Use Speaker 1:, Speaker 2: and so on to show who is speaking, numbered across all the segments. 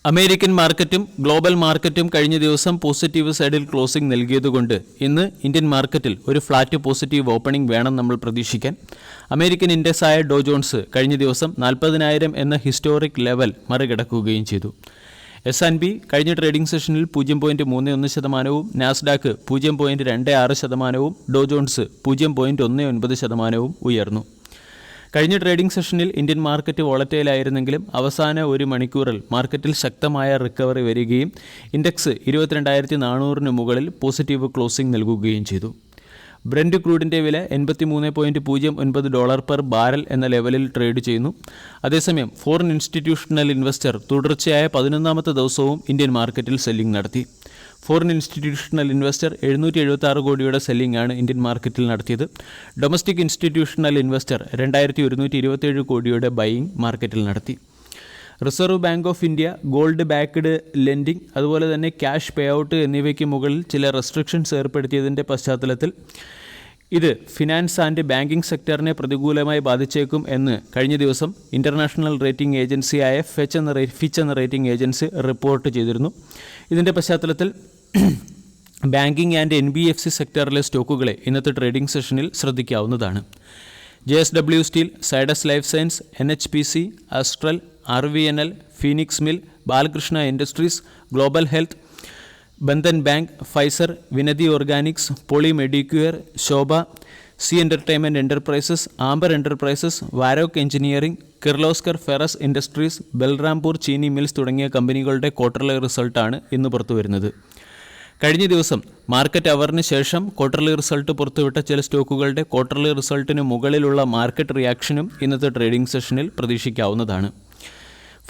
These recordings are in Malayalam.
Speaker 1: അമേരിക്കൻ മാർക്കറ്റും ഗ്ലോബൽ മാർക്കറ്റും കഴിഞ്ഞ ദിവസം പോസിറ്റീവ് സൈഡിൽ ക്ലോസിംഗ് നൽകിയതുകൊണ്ട് ഇന്ന് ഇന്ത്യൻ മാർക്കറ്റിൽ ഒരു ഫ്ലാറ്റ് പോസിറ്റീവ് ഓപ്പണിംഗ് വേണം നമ്മൾ പ്രതീക്ഷിക്കാൻ. അമേരിക്കൻ ഇൻഡെക്സായ ഡോ ജോൺസ് കഴിഞ്ഞ ദിവസം 40,000 എന്ന ഹിസ്റ്റോറിക് ലെവൽ മറികടക്കുകയും ചെയ്തു. S&P കഴിഞ്ഞ ട്രേഡിംഗ് സെഷനിൽ 0.31%, നാസ്ഡാക്ക് 0.26%, ഡോ ജോൺസ് 0.19% ഉയർന്നു. കഴിഞ്ഞ ട്രേഡിംഗ് സെഷനിൽ ഇന്ത്യൻ മാർക്കറ്റ് വോളറ്റൈലായിരുന്നെങ്കിലും അവസാന ഒരു മണിക്കൂറിൽ മാർക്കറ്റിൽ ശക്തമായ റിക്കവറി വരികയും ഇൻഡെക്സ് 22,400 മുകളിൽ പോസിറ്റീവ് ക്ലോസിംഗ് നൽകുകയും ചെയ്തു. ബ്രന്റ് ക്രൂഡിൻ്റെ വില $83.09 പെർ ബാരൽ എന്ന ലെവലിൽ ട്രേഡ് ചെയ്യുന്നു. അതേസമയം ഫോറിൻ ഇൻസ്റ്റിറ്റ്യൂഷണൽ ഇൻവെസ്റ്റർ തുടർച്ചയായ 11ാമത്തെ ദിവസവും ഇന്ത്യൻ മാർക്കറ്റിൽ സെല്ലിംഗ് നടത്തി. ഫോറിൻ ഇൻസ്റ്റിറ്റ്യൂഷണൽ ഇൻവെസ്റ്റർ 776 കോടിയുടെ സെല്ലിംഗ് ആണ് ഇന്ത്യൻ മാർക്കറ്റിൽ നടത്തിയത്. ഡൊമസ്റ്റിക് ഇൻസ്റ്റിറ്റ്യൂഷണൽ ഇൻവെസ്റ്റർ 2127 കോടിയുടെ ബൈയിങ് മാർക്കറ്റിൽ നടത്തി. Reserve bank of India gold backed lending അതുപോലെ തന്നെ ക്യാഷ് പേ ഔട്ട് എന്നിവയ്ക്ക് മുകളിൽ ചില റെസ്ട്രിക്ഷൻസ് ഏർപ്പെടുത്തിയതിൻ്റെ പശ്ചാത്തലത്തിൽ ഇത് ഫിനാൻസ് ആൻഡ് ബാങ്കിംഗ് സെക്ടറിനെ പ്രതികൂലമായി ബാധിച്ചേക്കും എന്ന് കഴിഞ്ഞ ദിവസം ഇൻ്റർനാഷണൽ റേറ്റിംഗ് ഏജൻസിയായ ഫിച്ച് എന്ന റേറ്റിംഗ് ഏജൻസി റിപ്പോർട്ട് ചെയ്തിരുന്നു. ഇതിൻ്റെ പശ്ചാത്തലത്തിൽ ബാങ്കിംഗ് ആൻഡ് NBFC സെക്ടറിലെ സ്റ്റോക്കുകളെ ഇന്നത്തെ ട്രേഡിംഗ് സെഷനിൽ ശ്രദ്ധിക്കാവുന്നതാണ്. JSW steel, Zydus life science, NHPC, Astral, RVNL, Phoenix mill, Balakrishna industries, global health, Bandhan bank, Pfizer, Vinati organics, poly medicure, Sobha, Zee entertainment enterprises, Amber enterprises, Varroc engineering, Kirloskar ferrous industries, Balrampur Chini mills തുടങ്ങിയ കമ്പനികളുടെ ക്വാർട്ടർലി റിസൾട്ടാണ് ഇന്ന് പുറത്തു വരുന്നത്. കഴിഞ്ഞ ദിവസം മാർക്കറ്റ് അവറിന് ശേഷം ക്വാർട്ടർലി റിസൾട്ട് പുറത്തുവിട്ട ചില സ്റ്റോക്കുകളുടെ ക്വാർട്ടർലി റിസൾട്ടിന് മുകളിലുള്ള മാർക്കറ്റ് റിയാക്ഷനും ഇന്നത്തെ ട്രേഡിംഗ് സെഷനിൽ പ്രതീക്ഷിക്കാവുന്നതാണ്.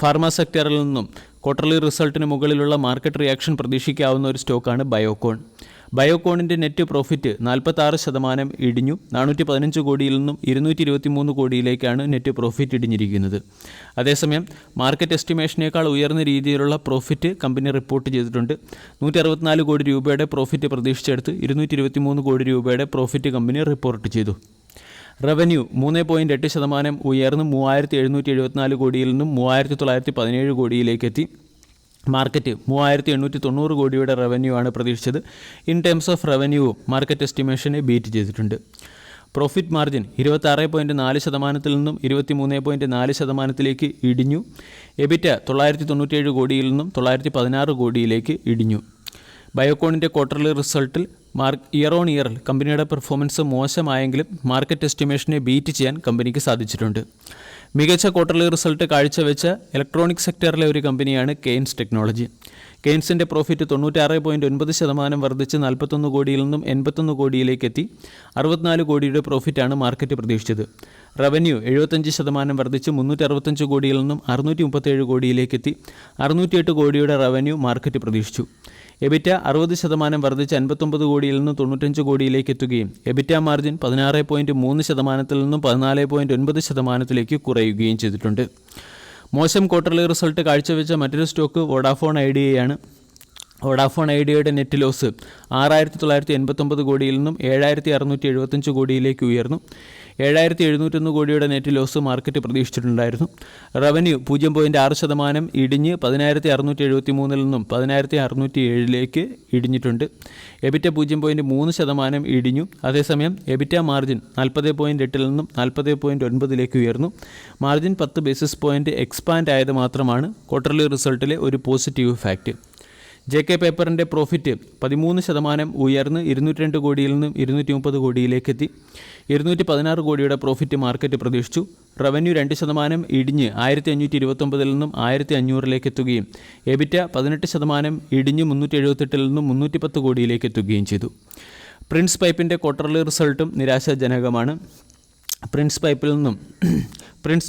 Speaker 1: ഫാർമ സെക്ടറിൽ നിന്നും ക്വാർട്ടർലി റിസൾട്ടിന് മുകളിലുള്ള മാർക്കറ്റ് റിയാക്ഷൻ പ്രതീക്ഷിക്കാവുന്ന ഒരു സ്റ്റോക്കാണ് ബയോകോൺ. ബയോകോണിൻ്റെ നെറ്റ് പ്രോഫിറ്റ് 46% ഇടിഞ്ഞു. 415 കോടിയിൽ നിന്നും 223 കോടിയിലേക്കാണ് നെറ്റ് പ്രോഫിറ്റ് ഇടിഞ്ഞിരിക്കുന്നത്. അതേസമയം മാർക്കറ്റ് എസ്റ്റിമേഷനേക്കാൾ ഉയർന്ന രീതിയിലുള്ള പ്രോഫിറ്റ് കമ്പനി റിപ്പോർട്ട് ചെയ്തിട്ടുണ്ട്. 164 കോടി രൂപയുടെ പ്രോഫിറ്റ് പ്രതീക്ഷിച്ചെടുത്ത് 223 കോടി രൂപയുടെ പ്രോഫിറ്റ് കമ്പനി റിപ്പോർട്ട് ചെയ്തു. റവന്യൂ 3.8% ഉയർന്ന് 3,774 കോടിയിൽ നിന്നും 3,917 കോടിയിലേക്കെത്തി. മാർക്കറ്റ് 3,890 കോടിയുടെ റവന്യൂ ആണ് പ്രതീക്ഷിച്ചത്. In terms of revenue market എസ്റ്റിമേഷനെ ബീറ്റ് ചെയ്തിട്ടുണ്ട്. പ്രോഫിറ്റ് മാർജിൻ 26.4% നിന്നും 23.4% ഇടിഞ്ഞു. എബിറ്റ 997 കോടിയിൽ നിന്നും 916 കോടിയിലേക്ക് ഇടിഞ്ഞു. ബയോകോണിൻ്റെ ക്വാർട്ടർലി റിസൾട്ടിൽ ഇയർ ഓൺ ഇയറിൽ കമ്പനിയുടെ പെർഫോമൻസ് മോശമായെങ്കിലും മാർക്കറ്റ് എസ്റ്റിമേഷനെ ബീറ്റ് ചെയ്യാൻ കമ്പനിക്ക് സാധിച്ചിട്ടുണ്ട്. മികച്ച ക്വാർട്ടർലി റിസൾട്ട് കാഴ്ചവെച്ച ഇലക്ട്രോണിക് സെക്ടറിലെ ഒരു കമ്പനിയാണ് കെയ്ൻസ് ടെക്നോളജി. കെയ്ൻസിൻ്റെ പ്രോഫിറ്റ് 96.9% വർദ്ധിച്ച് 41 കോടിയിൽ നിന്നും 81 കോടിയിലേക്കെത്തി. 64 കോടിയുടെ പ്രോഫിറ്റാണ് മാർക്കറ്റ് പ്രതീക്ഷിച്ചത്. റവന്യൂ 75% വർദ്ധിച്ച് 365 കോടിയിൽ നിന്നും 637 കോടിയിലേക്കെത്തി. 608 കോടിയുടെ റവന്യൂ മാർക്കറ്റ് പ്രതീക്ഷിച്ചു. എബിറ്റ 60% വർദ്ധിച്ച് 59 കോടിയിൽ നിന്നും 95 കോടിയിലേക്ക് എത്തുകയും എബിറ്റ മാർജിൻ 16.3% നിന്നും 14.9% കുറയുകയും ചെയ്തിട്ടുണ്ട്. മോശം ക്വാർട്ടർലി റിസൾട്ട് കാഴ്ചവെച്ച മറ്റൊരു സ്റ്റോക്ക് വോഡാഫോൺ ഐഡിയയാണ്. വോഡാഫോൺ ഐഡിയയുടെ നെറ്റ് ലോസ് 6,989 കോടിയിൽ നിന്നും 7,675 കോടിയിലേക്ക് ഉയർന്നു. 7,701 കോടിയുടെ നെറ്റ് ലോസ് മാർക്കറ്റ് പ്രതീക്ഷിച്ചിട്ടുണ്ടായിരുന്നു. റവന്യൂ 0.6% ഇടിഞ്ഞ് 10,673 നിന്നും 10,607 ഇടിഞ്ഞിട്ടുണ്ട്. എബിറ്റ 0.3% ഇടിഞ്ഞു. അതേസമയം എബിറ്റ മാർജിൻ 40.8 നിന്നും 40.9 ഉയർന്നു. മാർജിൻ 10 ബേസിസ് പോയിൻറ്റ് എക്സ്പാൻഡ് ആയത് മാത്രമാണ് ക്വാർട്ടർലി റിസൾട്ടിലെ ഒരു പോസിറ്റീവ് ഫാക്റ്റ്. JK പേപ്പറിൻ്റെ പ്രോഫിറ്റ് 13% ഉയർന്ന് 202 കോടിയിൽ നിന്നും 230 കോടിയിലേക്കെത്തി. 216 കോടിയുടെ പ്രോഫിറ്റ് മാർക്കറ്റ് പ്രതീക്ഷിച്ചു. റവന്യൂ 2% ഇടിഞ്ഞ് 1,529 നിന്നും 1,500 എത്തുകയും എബിറ്റ 18% ഇടിഞ്ഞ് 378 നിന്നും 310 കോടിയിലേക്ക് എത്തുകയും ചെയ്തു. പ്രിൻസ് പൈപ്പിൻ്റെ ക്വാർട്ടർലി റിസൾട്ടും നിരാശാജനകമാണ്. പ്രിൻസ്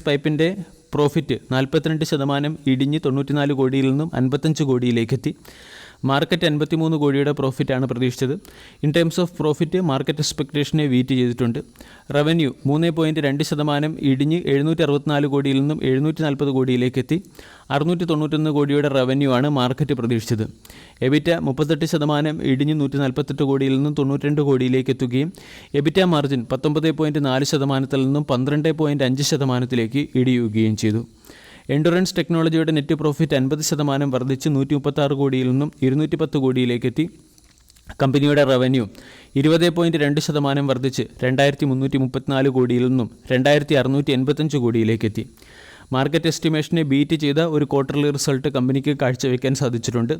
Speaker 1: പൈപ്പിൻ്റെ പ്രോഫിറ്റ് 42% ഇടിഞ്ഞ് 94 കോടിയിൽ നിന്നും 55 കോടിയിലേക്കെത്തി. മാർക്കറ്റ് 53 കോടിയുടെ പ്രോഫിറ്റാണ് പ്രതീക്ഷിച്ചത്. In terms of profit market എക്സ്പെക്ടേഷനെ ബീറ്റ് ചെയ്തിട്ടുണ്ട്. റവന്യൂ 3.2% ഇടിഞ്ഞ് 764 കോടിയിൽ നിന്നും 740 കോടിയിലേക്കെത്തി. 691 കോടിയുടെ റവന്യൂ ആണ് മാർക്കറ്റ് പ്രതീക്ഷിച്ചത്. എബിറ്റ 38% ഇടിഞ്ഞ് 148 കോടിയിൽ നിന്നും 92 കോടിയിലേക്ക് എത്തുകയും എബിറ്റ മാർജിൻ 19.4% നിന്നും 12.5% ഇടിയുകയും ചെയ്തു. എൻഡുറൻസ് ടെക്നോളജിയുടെ നെറ്റ് പ്രോഫിറ്റ് 50% വർദ്ധിച്ച് 136 കോടിയിൽ നിന്നും 210 കോടിയിലേക്കെത്തി. കമ്പനിയുടെ റവന്യൂ 20.2% വർദ്ധിച്ച് 2334 കോടിയിൽ നിന്നും 2685 കോടിയിലേക്കെത്തി. മാർക്കറ്റ് എസ്റ്റിമേഷനെ ബീറ്റ് ചെയ്ത ഒരു ക്വാർട്ടർലി റിസൾട്ട് കമ്പനിക്ക് കാഴ്ചവെക്കാൻ സാധിച്ചിട്ടുണ്ട്.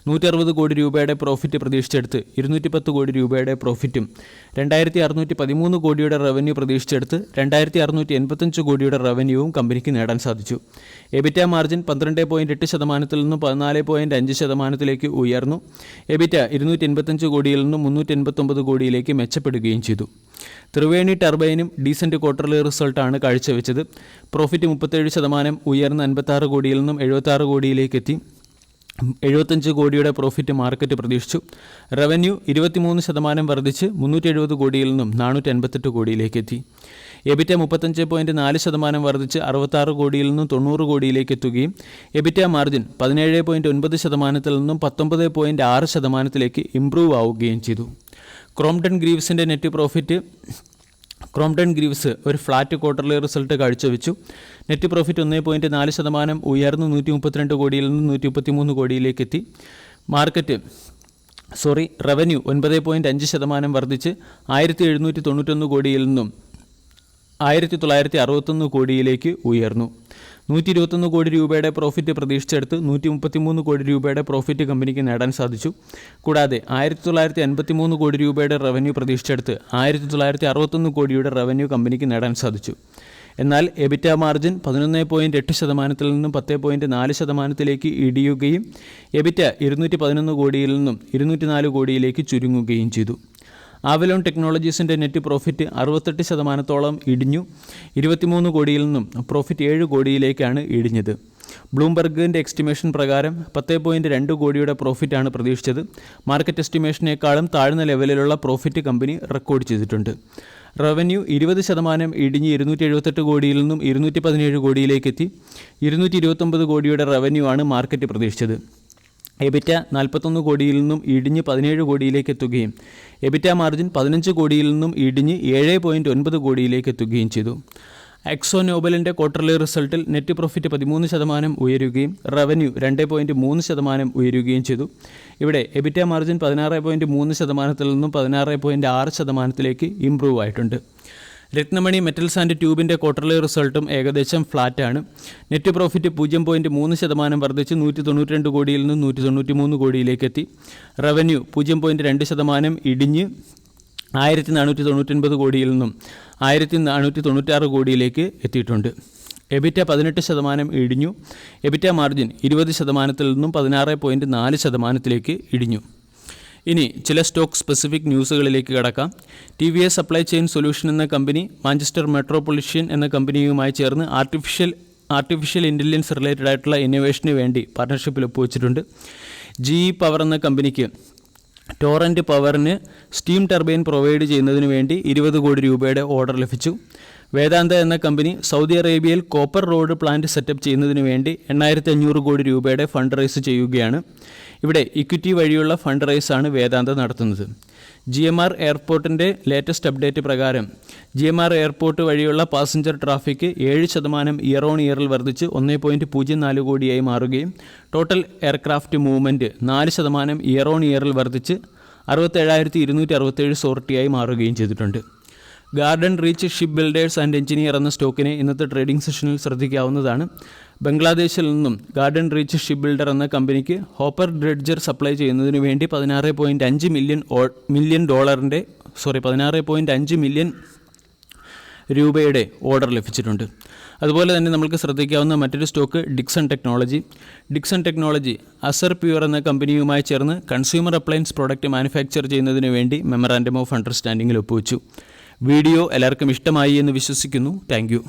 Speaker 1: 160 കോടി രൂപയുടെ പ്രോഫിറ്റ് പ്രതീക്ഷിച്ചെടുത്ത് 210 കോടി രൂപയുടെ പ്രോഫിറ്റും 2613 കോടിയുടെ റവന്യൂ പ്രതീക്ഷിച്ചെടുത്ത് 2685 കോടിയുടെ റവന്യൂവും കമ്പനിക്ക് നേടാൻ സാധിച്ചു. എബിറ്റ മാർജിൻ 12.8% നിന്നും 14.5% ഉയർന്നു. എബിറ്റ 285 കോടിയിൽ നിന്നും 389 കോടിയിലേക്ക് മെച്ചപ്പെടുകയും ചെയ്തു. ത്രിവേണി ടർബൈനും ഡീസൻറ്റ് ക്വാർട്ടർലി റിസൾട്ടാണ് കാഴ്ചവെച്ചത്. പ്രോഫിറ്റ് 37% ഉയർന്ന് 56 കോടിയിൽ നിന്നും 76 കോടിയിലേക്കെത്തി. 75 കോടിയുടെ പ്രോഫിറ്റ് മാർക്കറ്റ് പ്രതീക്ഷിച്ചു. റവന്യൂ 23% വർദ്ധിച്ച് 370 കോടിയിൽ നിന്നും 458 കോടിയിലേക്കെത്തി. എബിറ്റ 35.4% വർദ്ധിച്ച് 66 കോടിയിൽ നിന്നും 90 കോടിയിലേക്ക് എത്തുകയും എബിറ്റ മാർജിൻ 17.9% നിന്നും 19.6% ഇംപ്രൂവ് ആവുകയും ചെയ്തു. ക്രോംപ്ടൺ ഗ്രീവ്സിൻ്റെ നെറ്റ് പ്രോഫിറ്റ് ക്രോംപ്ടൺ ഗ്രീവ്സ് ഒരു ഫ്ലാറ്റ് ക്വാർട്ടർലി റിസൾട്ട് കാഴ്ചവെച്ചു. നെറ്റ് പ്രോഫിറ്റ് 1.4% ഉയർന്ന് 132 കോടിയിൽ നിന്ന് 133 കോടിയിലേക്കെത്തി. റവന്യൂ 9.5% വർദ്ധിച്ച് 1791 കോടിയിൽ നിന്നും 1961 കോടിയിലേക്ക് ഉയർന്നു. 121 കോടി രൂപയുടെ പ്രോഫിറ്റ് പ്രതീക്ഷിച്ചെടുത്ത് 133 കോടി രൂപയുടെ പ്രോഫിറ്റ് കമ്പനിക്ക് നേടാൻ സാധിച്ചു. കൂടാതെ 1953 കോടി രൂപയുടെ റവന്യൂ പ്രതീക്ഷിച്ചെടുത്ത് 1961 കോടിയുടെ റവന്യൂ കമ്പനിക്ക് നേടാൻ സാധിച്ചു. എന്നാൽ എബിറ്റ മാർജിൻ 11.8% നിന്നും 10.4% ഇടിയുകയും എബിറ്റ 211 കോടിയിൽ നിന്നും 204 കോടിയിലേക്ക് ചുരുങ്ങുകയും ചെയ്തു. ആവലോൺ ടെക്നോളജീസിൻ്റെ നെറ്റ് പ്രോഫിറ്റ് 68% ഇടിഞ്ഞു. 23 കോടിയിൽ നിന്നും പ്രോഫിറ്റ് 7 കോടിയിലേക്കാണ് ഇടിഞ്ഞത്. ബ്ലൂംബർഗിൻ്റെ എസ്റ്റിമേഷൻ പ്രകാരം 10.2 കോടിയുടെ പ്രോഫിറ്റാണ് പ്രതീക്ഷിച്ചത്. മാർക്കറ്റ് എസ്റ്റിമേഷനേക്കാളും താഴ്ന്ന ലെവലിലുള്ള പ്രോഫിറ്റ് കമ്പനി റെക്കോർഡ് ചെയ്തിട്ടുണ്ട്. റവന്യൂ 20% ഇടിഞ്ഞ് 278 കോടിയിൽ നിന്നും 217 കോടിയിലേക്കെത്തി. 229 കോടിയുടെ റവന്യൂ ആണ് മാർക്കറ്റ് പ്രതീക്ഷിച്ചത്. എബിറ്റ 41 കോടിയിൽ നിന്നും ഇടിഞ്ഞ് 17 കോടിയിലേക്ക് എത്തുകയും എബിറ്റ മാർജിൻ 15 കോടിയിൽ നിന്നും ഇടിഞ്ഞ് 7.9 കോടിയിലേക്ക് എത്തുകയും ചെയ്തു. എക്സോ നോബലിൻ്റെ ക്വാർട്ടർലി റിസൾട്ടിൽ നെറ്റ് പ്രോഫിറ്റ് 13% ഉയരുകയും റവന്യൂ 2.3% ഉയരുകയും ചെയ്തു. ഇവിടെ എബിറ്റ മാർജിൻ 16.3% നിന്നും 16.6% ഇംപ്രൂവ് ആയിട്ടുണ്ട്. രത്നമണി മെറ്റൽസ് ആൻഡ് ട്യൂബിൻ്റെ ക്വാർട്ടർലി റിസൾട്ടും ഏകദേശം ഫ്ലാറ്റാണ്. നെറ്റ് പ്രോഫിറ്റ് 0.3% വർദ്ധിച്ച് 192 കോടിയിൽ നിന്ന് 193 കോടിയിലേക്കെത്തി. റവന്യൂ 0.2% ഇടിഞ്ഞ് 1499 കോടിയിൽ നിന്നും 1496 കോടിയിലേക്ക് എത്തിയിട്ടുണ്ട്. എബിറ്റ 18% ഇടിഞ്ഞു. എബിറ്റ മാർജിൻ 20% നിന്നും 16.4% ഇടിഞ്ഞു. ഇനി ചില സ്റ്റോക്ക് സ്പെസിഫിക് ന്യൂസുകളിലേക്ക് കടക്കാം. TVS സപ്ലൈ ചെയിൻ സൊല്യൂഷൻ എന്ന കമ്പനി മാഞ്ചസ്റ്റർ മെട്രോപൊളിറ്റൻ എന്ന കമ്പനിയുമായി ചേർന്ന് ആർട്ടിഫിഷ്യൽ ഇൻ്റലിജൻസ് റിലേറ്റഡ് ആയിട്ടുള്ള ഇന്നോവേഷന് വേണ്ടി പാർട്ണർഷിപ്പിൽ ഒപ്പുവെച്ചിട്ടുണ്ട്. GE പവർ എന്ന കമ്പനിക്ക് ടോറൻറ്റ് പവറിന് സ്റ്റീം ടർബൈൻ പ്രൊവൈഡ് ചെയ്യുന്നതിന് വേണ്ടി 20 കോടി രൂപയുടെ ഓർഡർ ലഭിച്ചു. വേദാന്ത എന്ന കമ്പനി സൗദി അറേബ്യയിൽ കോപ്പർ റോഡ് പ്ലാന്റ് സെറ്റപ്പ് ചെയ്യുന്നതിന് വേണ്ടി 8500 കോടി രൂപയുടെ ഫണ്ട് റൈസ് ചെയ്യുകയാണ്. ഇവിടെ ഇക്വിറ്റി വഴിയുള്ള ഫണ്ട് റൈസാണ് വേദാന്ത നടത്തുന്നത്. GMR എയർപോർട്ടിൻ്റെ ലേറ്റസ്റ്റ് അപ്ഡേറ്റ് പ്രകാരം GMR എയർപോർട്ട് വഴിയുള്ള പാസഞ്ചർ ട്രാഫിക് 7% ഇയർ ഓൺ ഇയറിൽ വർദ്ധിച്ച് 1.04 കോടിയായി മാറുകയും total aircraft movement 4% year on ഇയറിൽ വർദ്ധിച്ച് 67,267 സോർട്ടിയായി മാറുകയും ചെയ്തിട്ടുണ്ട്. Garden reach ship builders and engineer എന്ന സ്റ്റോക്കിനെ ഇന്നത്തെ ട്രേഡിംഗ് സെഷനിൽ ശ്രദ്ധിക്കാവുന്നതാണ്. ബംഗ്ലാദേശിൽ നിന്നും ഗാർഡൻ റീച്ച് ഷിപ്പ് ബിൽഡർ എന്ന കമ്പനിക്ക് ഹോപ്പർ ഡ്രെഡ്ജർ സപ്ലൈ ചെയ്യുന്നതിന് വേണ്ടി $16.5 മില്യൺ രൂപയുടെ ഓർഡർ ലഭിച്ചിട്ടുണ്ട്. അതുപോലെ തന്നെ നമുക്ക് ശ്രദ്ധിക്കാവുന്ന മറ്റൊരു സ്റ്റോക്ക് ഡിക്സൺ ടെക്നോളജി അസർ പ്യൂർ എന്ന കമ്പനിയുമായി ചേർന്ന് കൺസ്യൂമർ അപ്ലയൻസ് പ്രോഡക്റ്റ് മാനുഫാക്ചർ ചെയ്യുന്നതിന് വേണ്ടി മെമ്മറാൻഡം ഓഫ് അണ്ടർസ്റ്റാൻഡിങ്ങിൽ ഒപ്പുവെച്ചു. വീഡിയോ എല്ലാവർക്കും ഇഷ്ടമായി എന്ന് വിശ്വസിക്കുന്നു. Thank you.